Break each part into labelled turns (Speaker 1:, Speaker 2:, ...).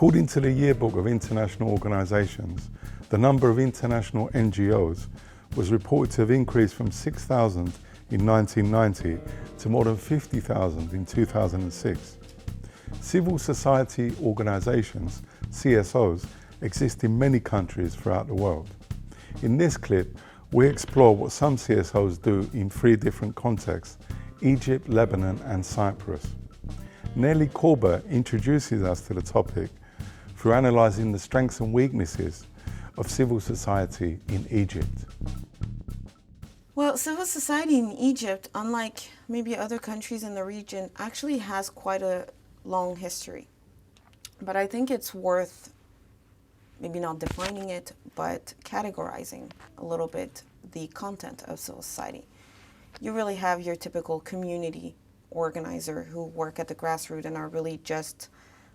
Speaker 1: According to the Yearbook of International Organizations, the number of international NGOs was reported to have increased from 6,000 in 1990 to more than 50,000 in 2006. Civil society organizations, CSOs, exist in many countries throughout the world. In this clip, we explore what some CSOs do in 3 different contexts: Egypt, Lebanon, and Cyprus. Nelly Korber introduces us to the topic through analysing the strengths and weaknesses of civil society in Egypt.
Speaker 2: Well, civil society in Egypt, unlike maybe other countries in the region, actually has quite a long history. But I think it's worth maybe not defining it, but categorizing a little bit the content of civil society. You really have your typical community organizer who work at the grassroots and are really just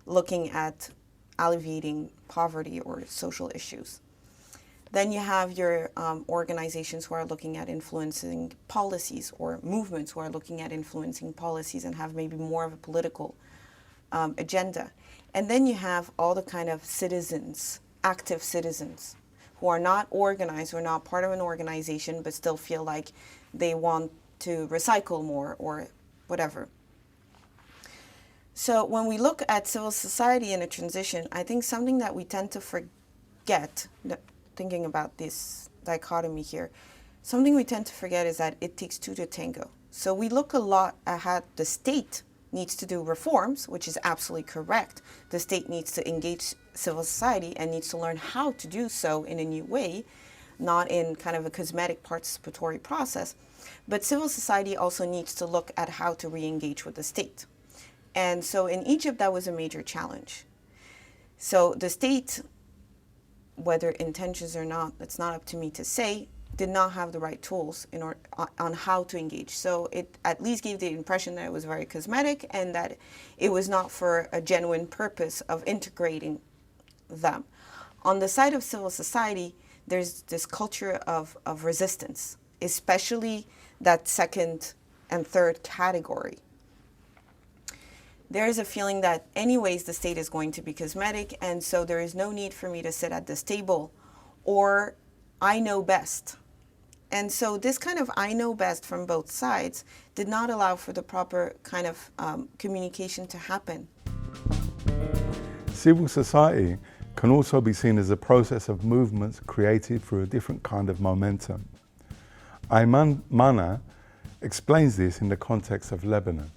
Speaker 2: looking at alleviating poverty or social issues. Then you have your organizations who are looking at influencing policies, or movements who are looking at influencing policies and have maybe more of a political agenda. And then you have all the kind of citizens, active citizens, who are not organized or not part of an organization but still feel like they want to recycle more or whatever. So when we look at civil society in a transition, I think something that we tend to forget, thinking about this dichotomy here, something we tend to forget is that it takes 2 to tango. So we look a lot at how the state needs to do reforms, which is absolutely correct. The state needs to engage civil society and needs to learn how to do so in a new way, not in kind of a cosmetic participatory process. But civil society also needs to look at how to re-engage with the state. And so in Egypt, that was a major challenge. So the state, whether intentions or not, it's not up to me to say, did not have the right tools in order, on how to engage. So it at least gave the impression that it was very cosmetic and that it was not for a genuine purpose of integrating them. On the side of civil society, there's this culture of resistance, especially that second and third category. There is a feeling that anyways the state is going to be cosmetic, and so there is no need for me to sit at this table, or I know best. And so this kind of I know best from both sides did not allow for the proper kind of communication to happen.
Speaker 1: Civil society can also be seen as a process of movements created through a different kind of momentum. Ayman Mana explains this in the context of Lebanon.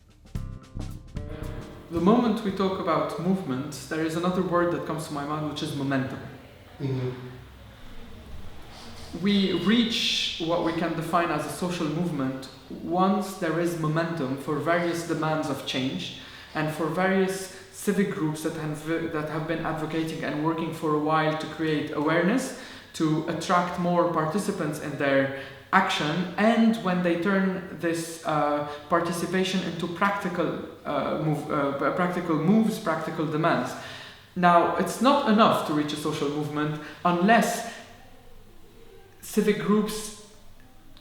Speaker 3: The moment we talk about movement, there is another word that comes to my mind, which is momentum. Mm-hmm. We reach what we can define as a social movement once there is momentum for various demands of change and for various civic groups that have been advocating and working for a while to create awareness, to attract more participants in their action, and when they turn this participation into practical moves, practical demands. Now, it's not enough to reach a social movement unless civic groups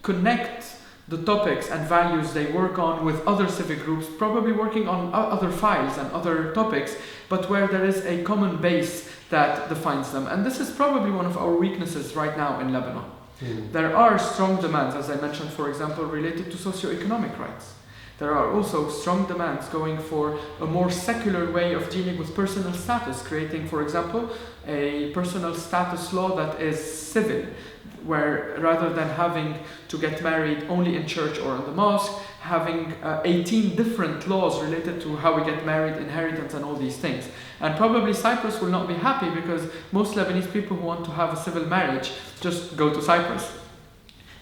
Speaker 3: connect the topics and values they work on with other civic groups, probably working on other files and other topics, but where there is a common base that defines them. And this is probably one of our weaknesses right now in Lebanon. There are strong demands, as I mentioned, for example, related to socioeconomic rights. There are also strong demands going for a more secular way of dealing with personal status, creating, for example, a personal status law that is civil, where rather than having to get married only in church or in the mosque, having 18 different laws related to how we get married, inheritance, and all these things. And probably Cyprus will not be happy because most Lebanese people who want to have a civil marriage just go to Cyprus.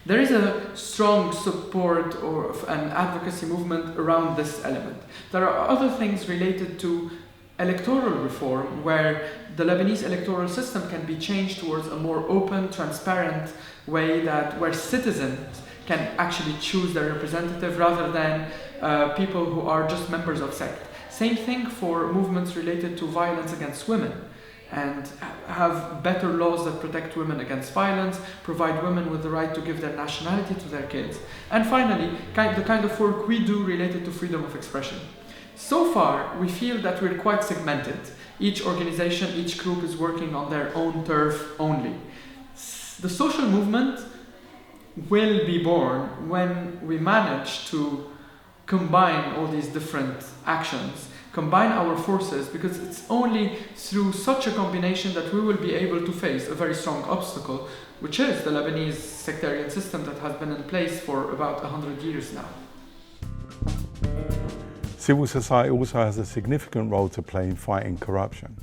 Speaker 3: There is a strong support or an advocacy movement around this element. There are other things related to electoral reform where the Lebanese electoral system can be changed towards a more open, transparent way where citizens can actually choose their representative rather than people who are just members of sect. Same thing for movements related to violence against women, and have better laws that protect women against violence, provide women with the right to give their nationality to their kids. And finally, the kind of work we do related to freedom of expression. So far, we feel that we're quite segmented Each organization, each group is working on their own turf only. The social movement will be born when we manage to combine all these different actions, combine our forces, because it's only through such a combination that we will be able to face a very strong obstacle, which is the Lebanese sectarian system that has been in place for about 100 years now.
Speaker 1: Civil society also has a significant role to play in fighting corruption.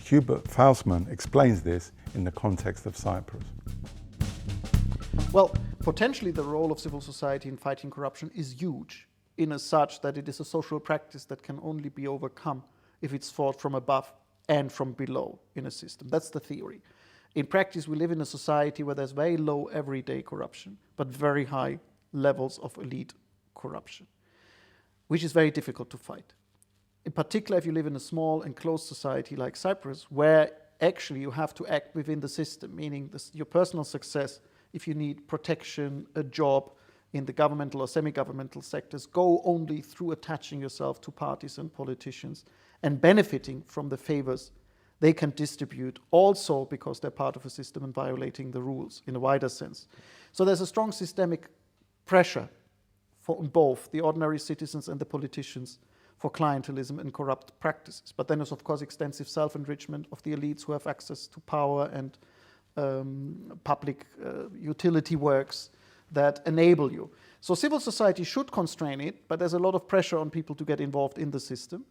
Speaker 1: Hubert Faustmann explains this in the context of Cyprus.
Speaker 4: Well, potentially the role of civil society in fighting corruption is huge, in as such that it is a social practice that can only be overcome if it's fought from above and from below in a system. That's the theory. In practice, we live in a society where there's very low everyday corruption, but very high levels of elite corruption, which is very difficult to fight. In particular, if you live in a small and closed society like Cyprus, where actually you have to act within the system, meaning your personal success, if you need protection, a job in the governmental or semi-governmental sectors, go only through attaching yourself to parties and politicians and benefiting from the favors they can distribute, also because they're part of a system and violating the rules in a wider sense. So there's a strong systemic pressure for both the ordinary citizens and the politicians for clientelism and corrupt practices. But then there's, of course, extensive self-enrichment of the elites who have access to power and public utility works that enable you. So civil society should constrain it, but there's a lot of pressure on people to get involved in the system.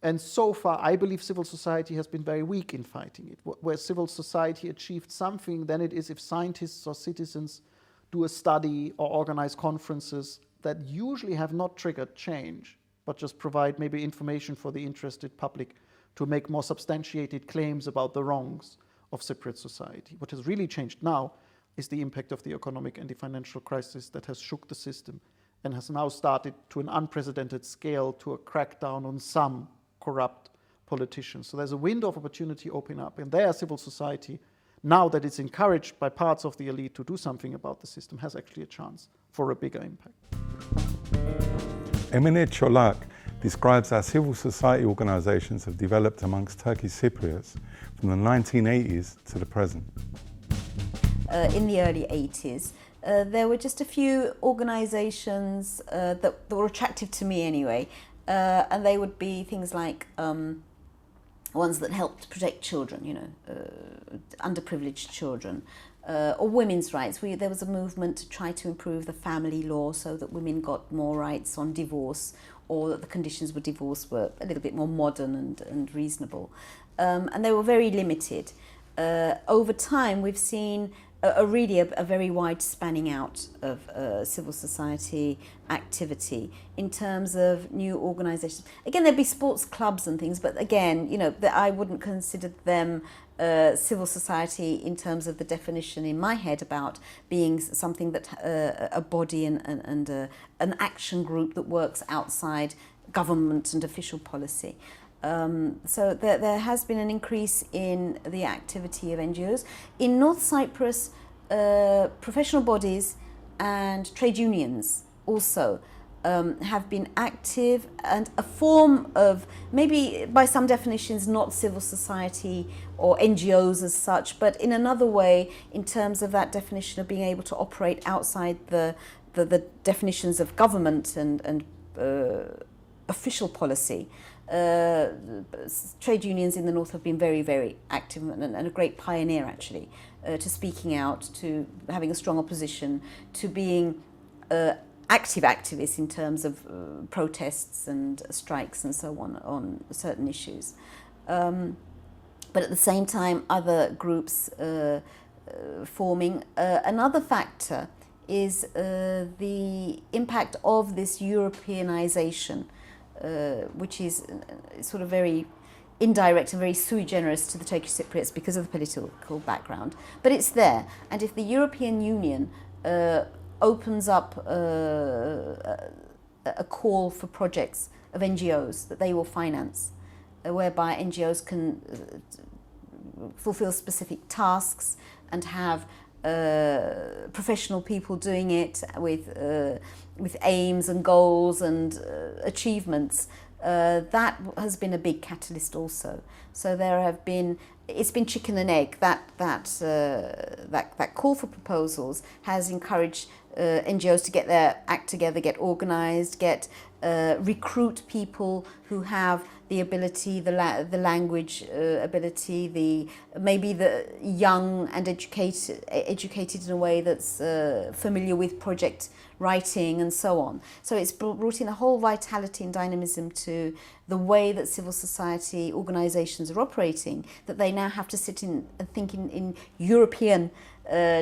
Speaker 4: And so far, I believe civil society has been very weak in fighting it. Where civil society achieved something, then it is if scientists or citizens do a study or organize conferences that usually have not triggered change, but just provide maybe information for the interested public to make more substantiated claims about the wrongs of Cypriot society. What has really changed now is the impact of the economic and the financial crisis that has shook the system and has now started to an unprecedented scale to a crackdown on some corrupt politicians. So there's a window of opportunity opening up, and there civil society, now that it's encouraged by parts of the elite to do something about the system, has actually a chance for a bigger impact.
Speaker 1: Emine Çolak describes how civil society organizations have developed amongst Turkish Cypriots from the 1980s to the present.
Speaker 5: In the early 80s, there were just a few organizations that were attractive to me anyway, and they would be things like ones that helped protect children, underprivileged children, or women's rights. There was a movement to try to improve the family law so that women got more rights on divorce, or that the conditions for divorce were a little bit more modern and reasonable. And they were very limited. Over time, we've seen a very wide spanning out of civil society activity in terms of new organisations. Again, there'd be sports clubs and things, but again, I wouldn't consider them civil society in terms of the definition in my head about being something that a body and an action group that works outside government and official policy. So there has been an increase in the activity of NGOs. In North Cyprus, professional bodies and trade unions also have been active, and a form of, maybe by some definitions, not civil society or NGOs as such, but in another way, in terms of that definition of being able to operate outside the definitions of government and official policy. Trade unions in the north have been very, very active and a great pioneer, actually, to speaking out, to having a strong opposition, to being active activists in terms of protests and strikes and so on certain issues. But at the same time, other groups forming. Another factor is the impact of this Europeanization, which is sort of very indirect and very sui generis to the Turkish Cypriots because of the political background. But it's there. And if the European Union opens up a call for projects of NGOs that they will finance, whereby NGOs can fulfill specific tasks and have professional people doing it with aims and goals and achievements, that has been a big catalyst also. So it's been chicken and egg. That call for proposals has encouraged NGOs to get their act together, get organised, recruit people who have the ability, the language ability, maybe the young and educated in a way that's familiar with project writing and so on. So it's brought in a whole vitality and dynamism to the way that civil society organisations are operating, that they now have to sit in and think in European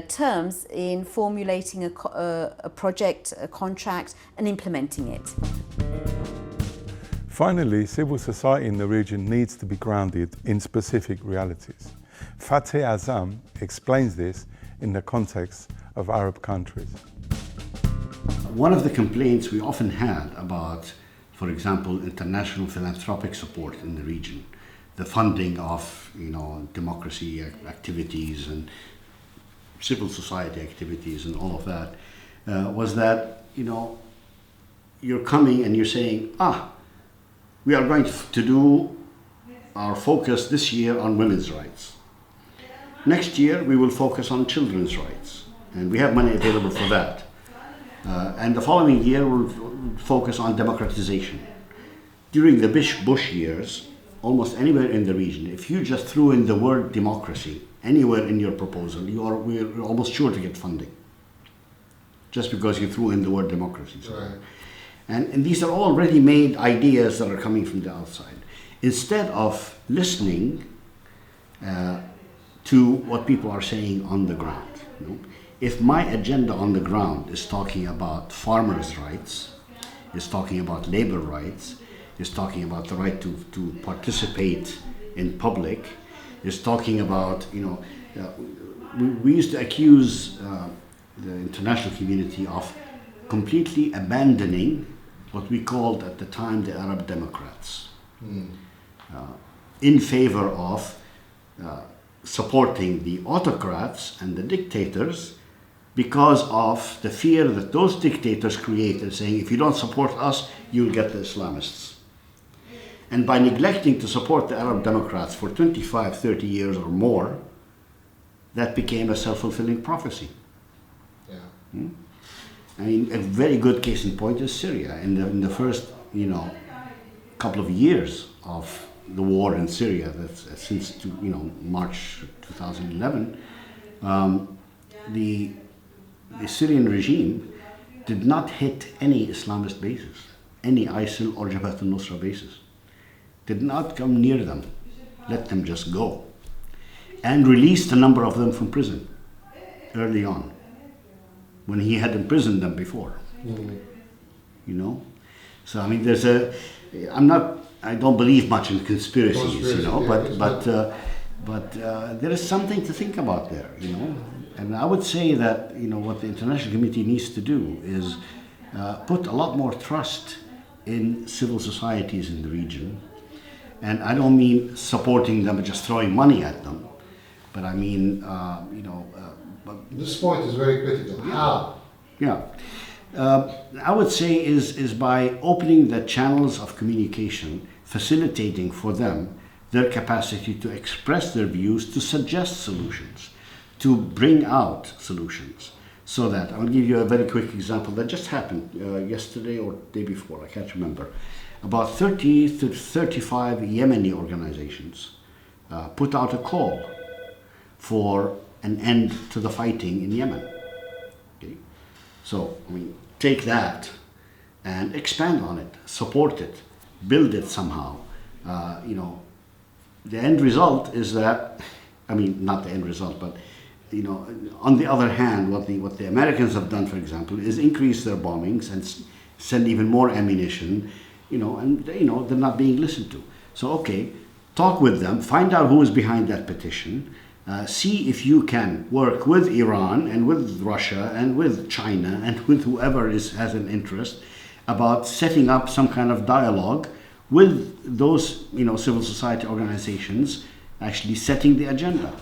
Speaker 5: terms in formulating a project, a contract, and implementing it.
Speaker 1: Finally, civil society in the region needs to be grounded in specific realities. Fateh Azam explains this in the context of Arab countries.
Speaker 6: One of the complaints we often had about, for example, international philanthropic support in the region, the funding of democracy activities and civil society activities and all of that, was that you're coming and you're saying, we are going to do our focus this year on women's rights. Next year we will focus on children's rights, and we have money available for that. And the following year we'll focus on democratization. During the Bush years, almost anywhere in the region, if you just threw in the word democracy anywhere in your proposal, we're almost sure to get funding, just because you threw in the word democracy. So. Right. And these are all ready-made ideas that are coming from the outside. Instead of listening to what people are saying on the ground. If my agenda on the ground is talking about farmers' rights, is talking about labor rights, is talking about the right to participate in public, is talking about, we used to accuse the international community of completely abandoning what we called at the time the Arab Democrats, in favor of supporting the autocrats and the dictators because of the fear that those dictators create, and saying, if you don't support us, you'll get the Islamists. And by neglecting to support the Arab Democrats for 25, 30 years or more, that became a self-fulfilling prophecy. Yeah. I mean, a very good case in point is Syria. In the first, couple of years of the war in Syria, that's since March 2011, the Syrian regime did not hit any Islamist bases, any ISIL or Jabhat al-Nusra bases. Did not come near them, let them just go, and released a number of them from prison early on, when he had imprisoned them before. So I mean, I don't believe much in conspiracies, but there is something to think about there, And I would say that, what the international community needs to do is put a lot more trust in civil societies in the region. And I don't mean supporting them and just throwing money at them, but I mean,
Speaker 7: this point is very critical. How?
Speaker 6: Yeah. I would say is by opening the channels of communication, facilitating for them their capacity to express their views, to suggest solutions, to bring out solutions. So that, I'll give you a very quick example that just happened yesterday or day before, I can't remember. About 30 to 35 Yemeni organizations put out a call for an end to the fighting in Yemen. Okay? So, take that and expand on it, support it, build it somehow. The end result is that, not the end result, but on the other hand, what the Americans have done, for example, is increase their bombings and send even more ammunition, and they're not being listened to. So, okay, talk with them, find out who is behind that petition, see if you can work with Iran and with Russia and with China and with whoever has an interest about setting up some kind of dialogue with those, civil society organizations, actually setting the agenda.